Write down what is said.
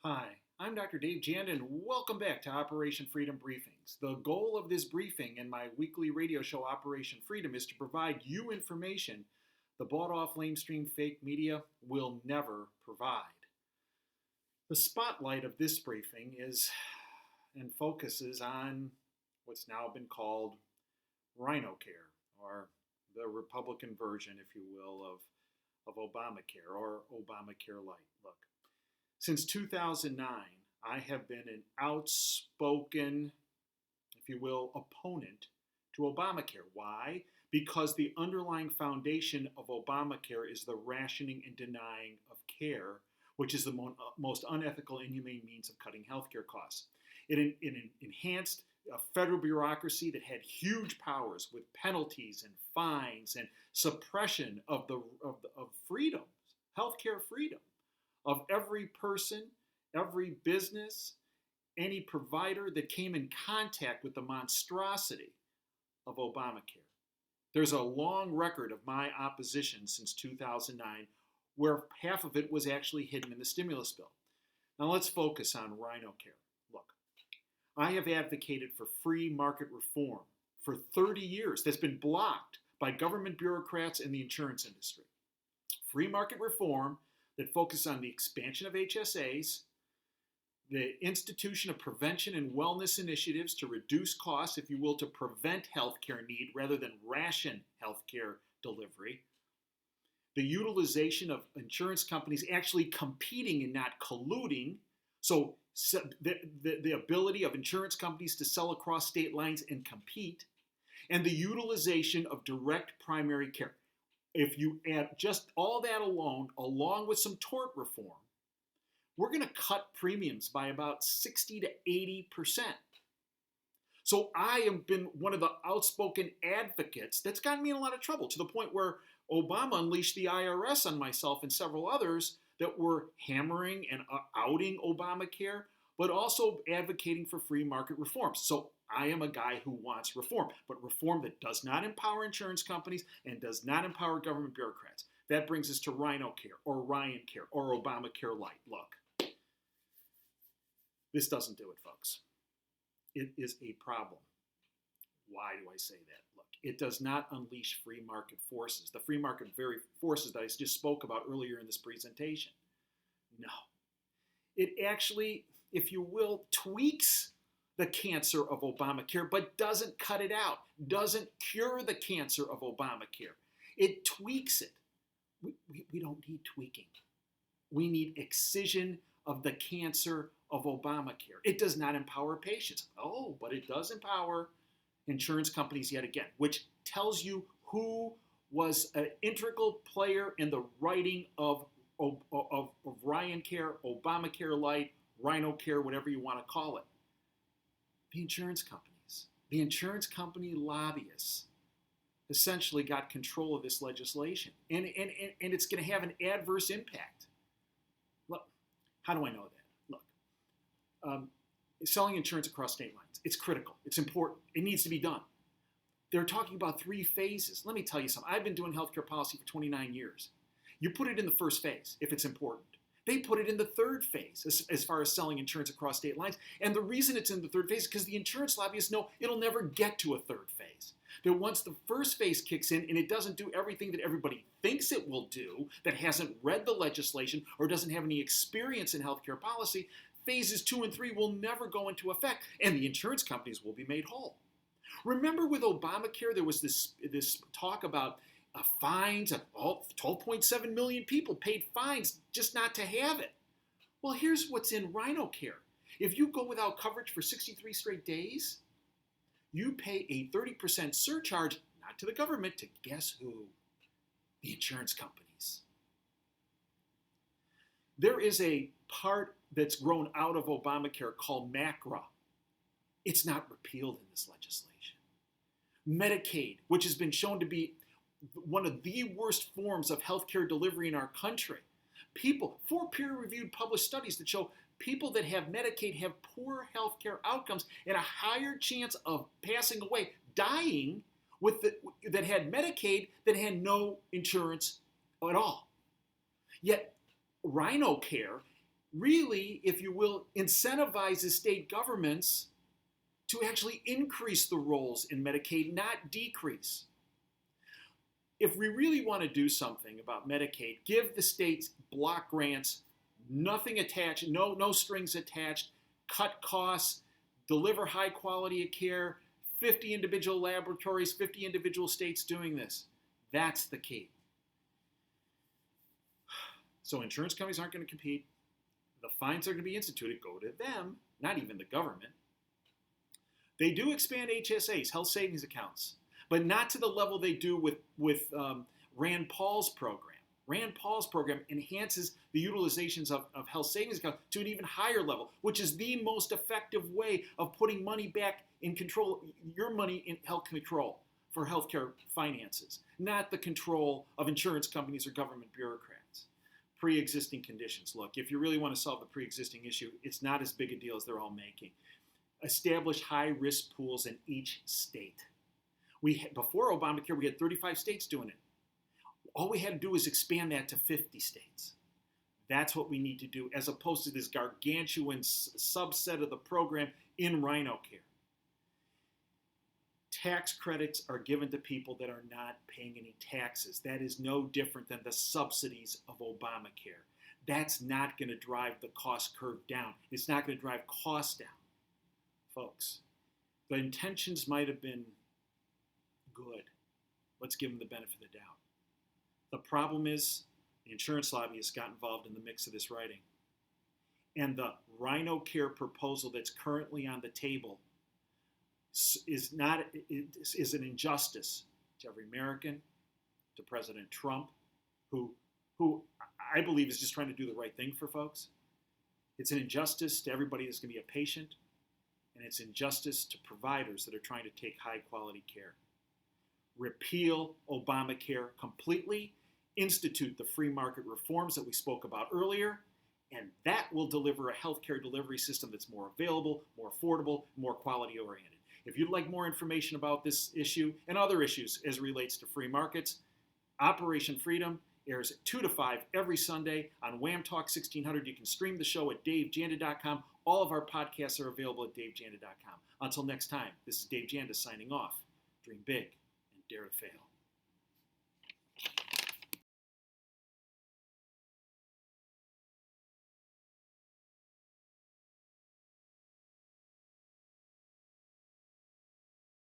Hi, I'm Dr. Dave Janda, and welcome back to Operation Freedom Briefings. The goal of this briefing and my weekly radio show, Operation Freedom, is to provide you information the bought off lamestream fake media will never provide. The spotlight of this briefing is and focuses on what's now been called RhinoCare, or the Republican version, if you will, of Obamacare or Obamacare Light. Look, since 2009, I have been an outspoken, if you will, opponent to Obamacare. Why? Because the underlying foundation of Obamacare is the rationing and denying of care, which is the most unethical, inhumane means of cutting healthcare costs. It enhanced a federal bureaucracy that had huge powers with penalties and fines and suppression of freedoms, healthcare freedom of every person, every business, any provider that came in contact with the monstrosity of Obamacare. There's a long record of my opposition since 2009, where half of it was actually hidden in the stimulus bill. Now let's focus on RhinoCare. Look, I have advocated for free market reform for 30 years that's been blocked by government bureaucrats and the insurance industry. Free market reform that focus on the expansion of HSAs, the institution of prevention and wellness initiatives to reduce costs, if you will, to prevent healthcare need rather than ration healthcare delivery, the utilization of insurance companies actually competing and not colluding, so the ability of insurance companies to sell across state lines and compete, and the utilization of direct primary care. If you add just all that alone, along with some tort reform, we're going to cut premiums by about 60 to 80%. So I have been one of the outspoken advocates that's gotten me in a lot of trouble, to the point where Obama unleashed the IRS on myself and several others that were hammering and outing Obamacare, but also advocating for free market reforms. So I am a guy who wants reform, but reform that does not empower insurance companies and does not empower government bureaucrats. That brings us to RhinoCare or RyanCare or Obamacare Light. Look, this doesn't do it, folks. It is a problem. Why do I say that? Look, it does not unleash free market forces, the free market very forces that I just spoke about earlier in this presentation. No. It actually, if you will, tweaks the cancer of Obamacare, but doesn't cut it out, doesn't cure the cancer of Obamacare. It tweaks it. We don't need tweaking. We need excision of the cancer of Obamacare. It does not empower patients. Oh, but it does empower insurance companies yet again, which tells you who was an integral player in the writing of RyanCare, Obamacare Light, RhinoCare, whatever you want to call it. The insurance companies. The insurance company lobbyists essentially got control of this legislation. And it's going to have an adverse impact. Look, how do I know that? Look, selling insurance across state lines, it's critical. It's important. It needs to be done. They're talking about 3 phases. Let me tell you something. I've been doing healthcare policy for 29 years. You put it in the first phase if it's important. They put it in the third phase as far as selling insurance across state lines. And the reason it's in the third phase is because the insurance lobbyists know it'll never get to a third phase. That once the first phase kicks in and it doesn't do everything that everybody thinks it will do, that hasn't read the legislation or doesn't have any experience in healthcare policy, phases 2 and 3 will never go into effect, and the insurance companies will be made whole. Remember with Obamacare, there was this talk about fines. 12.7 million people paid fines just not to have it. Well, here's what's in RhinoCare. If you go without coverage for 63 straight days, you pay a 30% surcharge, not to the government, to guess who? The insurance companies. There is a part that's grown out of Obamacare called MACRA. It's not repealed in this legislation. Medicaid, which has been shown to be one of the worst forms of healthcare delivery in our country. 4 peer-reviewed published studies that show people that have Medicaid have poor healthcare outcomes and a higher chance of passing away, dying, that had Medicaid that had no insurance at all. Yet RhinoCare really, if you will, incentivizes state governments to actually increase the rolls in Medicaid, not decrease. If we really want to do something about Medicaid, give the states block grants, nothing attached, no strings attached, cut costs, deliver high quality of care, 50 individual laboratories, 50 individual states doing this. That's the key. So insurance companies aren't going to compete. The fines are going to be instituted, go to them, not even the government. They do expand HSAs, health savings accounts, but not to the level they do with Rand Paul's program. Rand Paul's program enhances the utilizations of health savings accounts to an even higher level, which is the most effective way of putting money back in control, your money in health control for healthcare finances, not the control of insurance companies or government bureaucrats. Pre-existing conditions. Look, if you really want to solve the pre-existing issue, it's not as big a deal as they're all making. Establish high-risk pools in each state. Before Obamacare, we had 35 states doing it. All we had to do was expand that to 50 states. That's what we need to do, as opposed to this gargantuan subset of the program in RhinoCare. Tax credits are given to people that are not paying any taxes. That is no different than the subsidies of Obamacare. That's not going to drive the cost curve down. It's not going to drive costs down. Folks, the intentions might have been good. Let's give them the benefit of the doubt. The problem is the insurance lobbyists got involved in the mix of this writing. And the RhinoCare proposal that's currently on the table is an injustice to every American, to President Trump, who I believe is just trying to do the right thing for folks. It's an injustice to everybody that's going to be a patient, and it's injustice to providers that are trying to take high quality care. Repeal Obamacare completely, institute the free market reforms that we spoke about earlier, and that will deliver a healthcare delivery system that's more available, more affordable, more quality oriented. If you'd like more information about this issue and other issues as it relates to free markets, Operation Freedom airs at 2 to 5 every Sunday on Wham Talk 1600. You can stream the show at davejanda.com. All of our podcasts are available at davejanda.com. Until next time, this is Dave Janda signing off. Dream big and dare to fail.